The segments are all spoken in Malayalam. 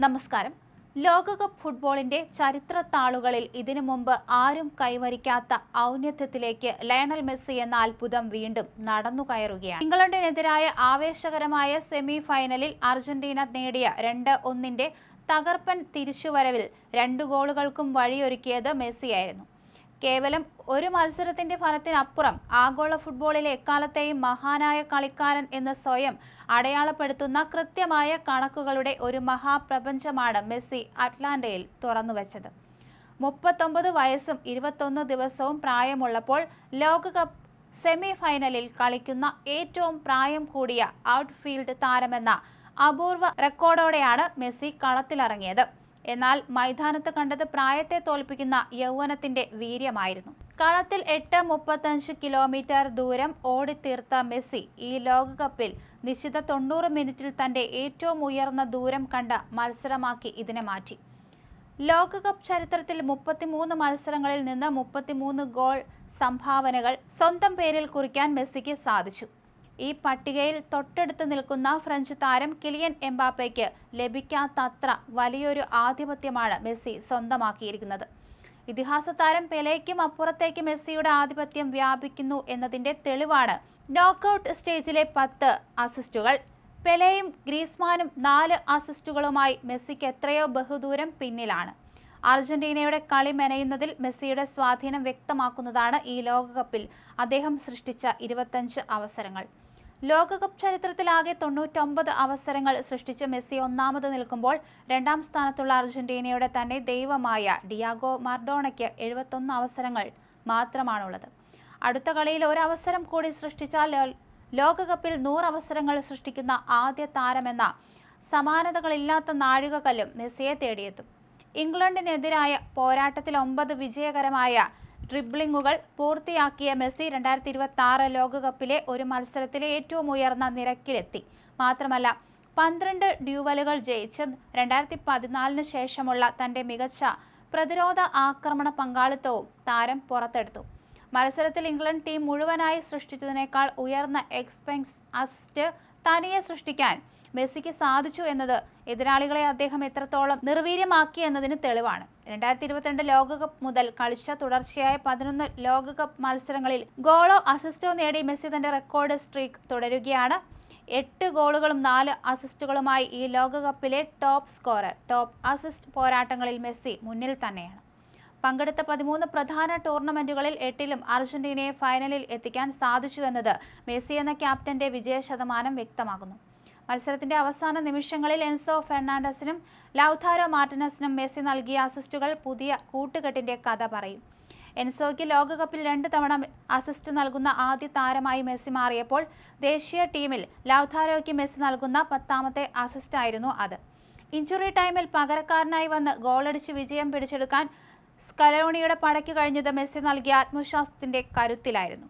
നമസ്കാരം. ലോകകപ്പ് ഫുട്ബോളിന്റെ ചരിത്ര താളുകളിൽ ഇതിനു മുമ്പ് ആരും കൈവരിക്കാത്ത ഔന്നത്യത്തിലേക്ക് ലയണൽ മെസ്സി എന്ന അത്ഭുതം വീണ്ടും നടന്നുകയറുകയാണ്. ഇംഗ്ലണ്ടിനെതിരായ ആവേശകരമായ സെമി ഫൈനലിൽ അർജന്റീന നേടിയ 2-1 തകർപ്പൻ തിരിച്ചുവരവിൽ 2 ഗോളുകൾക്കും വഴിയൊരുക്കിയത് മെസ്സിയായിരുന്നു. കേവലം ഒരു മത്സരത്തിന്റെ ഫലത്തിനപ്പുറം ആഗോള ഫുട്ബോളിലെ എക്കാലത്തെയും മഹാനായ കളിക്കാരൻ എന്ന് സ്വയം അടയാളപ്പെടുത്തുന്ന കൃത്യമായ കണക്കുകളുടെ ഒരു മഹാപ്രപഞ്ചമാണ് മെസ്സി അറ്റ്ലാന്റയിൽ തുറന്നുവച്ചത്. 39 വയസ്സും 21 ദിവസവും പ്രായമുള്ളപ്പോൾ ലോകകപ്പ് സെമി ഫൈനലിൽ കളിക്കുന്ന ഏറ്റവും പ്രായം കൂടിയ ഔട്ട്ഫീൽഡ് താരമെന്ന അപൂർവ റെക്കോർഡോടെയാണ് മെസ്സി കളത്തിലിറങ്ങിയത്. എന്നാൽ മൈതാനത്ത് കണ്ടത് പ്രായത്തെ തോൽപ്പിക്കുന്ന യൗവനത്തിന്റെ വീര്യമായിരുന്നു. കളത്തിൽ 8.35 കിലോമീറ്റർ ദൂരം ഓടിത്തീർത്ത മെസ്സി ഈ ലോകകപ്പിൽ നിശ്ചിത 90 മിനിറ്റിൽ തന്റെ ഏറ്റവും ഉയർന്ന ദൂരം കണ്ട മത്സരമാക്കി ഇതിനെ മാറ്റി. ലോകകപ്പ് ചരിത്രത്തിൽ 33 മത്സരങ്ങളിൽ നിന്ന് 33 ഗോൾ സംഭാവനകൾ സ്വന്തം പേരിൽ കുറിക്കാൻ മെസ്സിക്ക് സാധിച്ചു. ഈ പട്ടികയിൽ തൊട്ടടുത്ത് നിൽക്കുന്ന ഫ്രഞ്ച് താരം കിലിയൻ എംബാപ്പയ്ക്ക് ലഭിക്കാത്തത്ര വലിയൊരു ആധിപത്യമാണ് മെസ്സി സ്വന്തമാക്കിയിരിക്കുന്നത്. ഇതിഹാസ താരം പെലെയ്ക്കും അപ്പുറത്തേക്ക് മെസ്സിയുടെ ആധിപത്യം വ്യാപിക്കുന്നു എന്നതിന്റെ തെളിവാണ് നോക്കൌട്ട് സ്റ്റേജിലെ 10 അസിസ്റ്റുകൾ. പെലെയും ഗ്രീസ്മാനും 4 അസിസ്റ്റുകളുമായി മെസ്സിക്ക് എത്രയോ ബഹുദൂരം പിന്നിലാണ്. അർജന്റീനയുടെ കളി മെനയുന്നതിൽ മെസ്സിയുടെ സ്വാധീനം വ്യക്തമാക്കുന്നതാണ് ഈ ലോകകപ്പിൽ അദ്ദേഹം സൃഷ്ടിച്ച 25 അവസരങ്ങൾ. ലോകകപ്പ് ചരിത്രത്തിലാകെ 99 അവസരങ്ങൾ സൃഷ്ടിച്ച് മെസ്സി ഒന്നാമത് നിൽക്കുമ്പോൾ രണ്ടാം സ്ഥാനത്തുള്ള അർജന്റീനയുടെ തന്നെ ദൈവമായ ഡിയാഗോ മറഡോണയ്ക്ക് 71 അവസരങ്ങൾ മാത്രമാണുള്ളത്. അടുത്ത കളിയിൽ ഒരു അവസരം കൂടി സൃഷ്ടിച്ചാൽ ലോകകപ്പിൽ 100 അവസരങ്ങൾ സൃഷ്ടിക്കുന്ന ആദ്യ താരമെന്ന സമാനതകളില്ലാത്ത നാഴികക്കല്ലും മെസ്സിയെ തേടിയെത്തും. ഇംഗ്ലണ്ടിനെതിരായ പോരാട്ടത്തിൽ 9 വിജയകരമായ ഡ്രിബ്ലിംഗുകൾ പൂർത്തിയാക്കിയ മെസ്സി 2026 ലോകകപ്പിലെ ഒരു മത്സരത്തിലെ ഏറ്റവും ഉയർന്ന നിരക്കിലെത്തി. മാത്രമല്ല 12 ഡ്യൂവലുകൾ ജയിച്ച് 2014 ശേഷമുള്ള തന്റെ മികച്ച പ്രതിരോധ ആക്രമണ പങ്കാളിത്തവും താരം പുറത്തെടുത്തു. മത്സരത്തിൽ ഇംഗ്ലണ്ട് ടീം മുഴുവനായി സൃഷ്ടിച്ചതിനേക്കാൾ ഉയർന്ന എക്സ്പെൻസ് അസിസ്റ്റ് തനിയെ സൃഷ്ടിക്കാൻ മെസ്സിക്ക് സാധിച്ചു എന്നത് എതിരാളികളെ അദ്ദേഹം എത്രത്തോളം നിർവീര്യമാക്കി എന്നതിന് തെളിവാണ്. 2022 ലോകകപ്പ് മുതൽ കളിച്ച തുടർച്ചയായ 11 ലോകകപ്പ് മത്സരങ്ങളിൽ ഗോളോ അസിസ്റ്റോ നേടി മെസ്സി തന്റെ റെക്കോർഡ് സ്ട്രീക്ക് തുടരുകയാണ്. 8 ഗോളുകളും 4 അസിസ്റ്റുകളുമായി ഈ ലോകകപ്പിലെ ടോപ്പ് സ്കോറർ. ടോപ്പ് അസിസ്റ്റ് പോരാട്ടങ്ങളിൽ മെസ്സി മുന്നിൽ തന്നെയാണ്. പങ്കെടുത്ത 13 പ്രധാന ടൂർണമെന്റുകളിൽ 8ലും അർജന്റീനയെ ഫൈനലിൽ എത്തിക്കാൻ സാധിച്ചു എന്നത് മെസ്സി എന്ന ക്യാപ്റ്റന്റെ വിജയശതമാനം വ്യക്തമാകുന്നു. മത്സരത്തിന്റെ അവസാന നിമിഷങ്ങളിൽ എൻസോ ഫെർണാണ്ടസിനും ലൗതാരോ മാർട്ടിനസിനും മെസ്സി നൽകിയ അസിസ്റ്റുകൾ പുതിയ കൂട്ടുകെട്ടിന്റെ കഥ പറയും. എൻസോയ്ക്ക് ലോകകപ്പിൽ 2 തവണ അസിസ്റ്റ് നൽകുന്ന ആദ്യ താരമായി മെസ്സി മാറിയപ്പോൾ ദേശീയ ടീമിൽ ലൗതാരോയ്ക്ക് മെസ്സി നൽകുന്ന 10ാമത്തെ അസിസ്റ്റായിരുന്നു അത്. ഇഞ്ചുറി ടൈമിൽ പകരക്കാരനായി വന്ന് ഗോളടിച്ച് വിജയം പിടിച്ചെടുക്കാൻ സ്കലോണിയുടെ പടയ്ക്ക് കഴിഞ്ഞത് മെസ്സി നൽകിയ ആത്മവിശ്വാസത്തിന്റെ കരുത്തിലായിരുന്നു.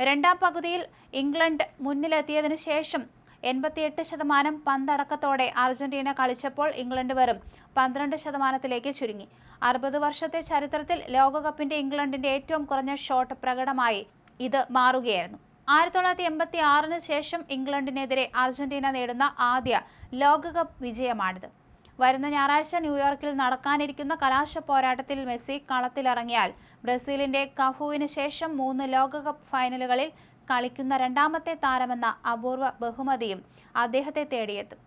രണ്ടാം പകുതിയിൽ ഇംഗ്ലണ്ട് മുന്നിലെത്തിയതിനു ശേഷം 88% പന്തടക്കത്തോടെ അർജന്റീന കളിച്ചപ്പോൾ ഇംഗ്ലണ്ട് വെറും 12% ചുരുങ്ങി. 60 വർഷത്തെ ചരിത്രത്തിൽ ലോകകപ്പിന്റെ ഇംഗ്ലണ്ടിന്റെ ഏറ്റവും കുറഞ്ഞ ഷോട്ട് പ്രകടമായി ഇത് മാറുകയായിരുന്നു. 1986 ശേഷം ഇംഗ്ലണ്ടിനെതിരെ അർജന്റീന നേടുന്ന ആദ്യ ലോകകപ്പ് വിജയമാണിത്. വരുന്ന ഞായറാഴ്ച ന്യൂയോർക്കിൽ നടക്കാനിരിക്കുന്ന കലാശ പോരാട്ടത്തിൽ മെസ്സി കളത്തിലിറങ്ങിയാൽ ബ്രസീലിന്റെ കഫുവിന് ശേഷം 3 ലോകകപ്പ് ഫൈനലുകളിൽ കളിക്കുന്ന 2ാമത്തെ താരമെന്ന അപൂർവ ബഹുമതിയും അദ്ദേഹത്തെ തേടിയെത്തും.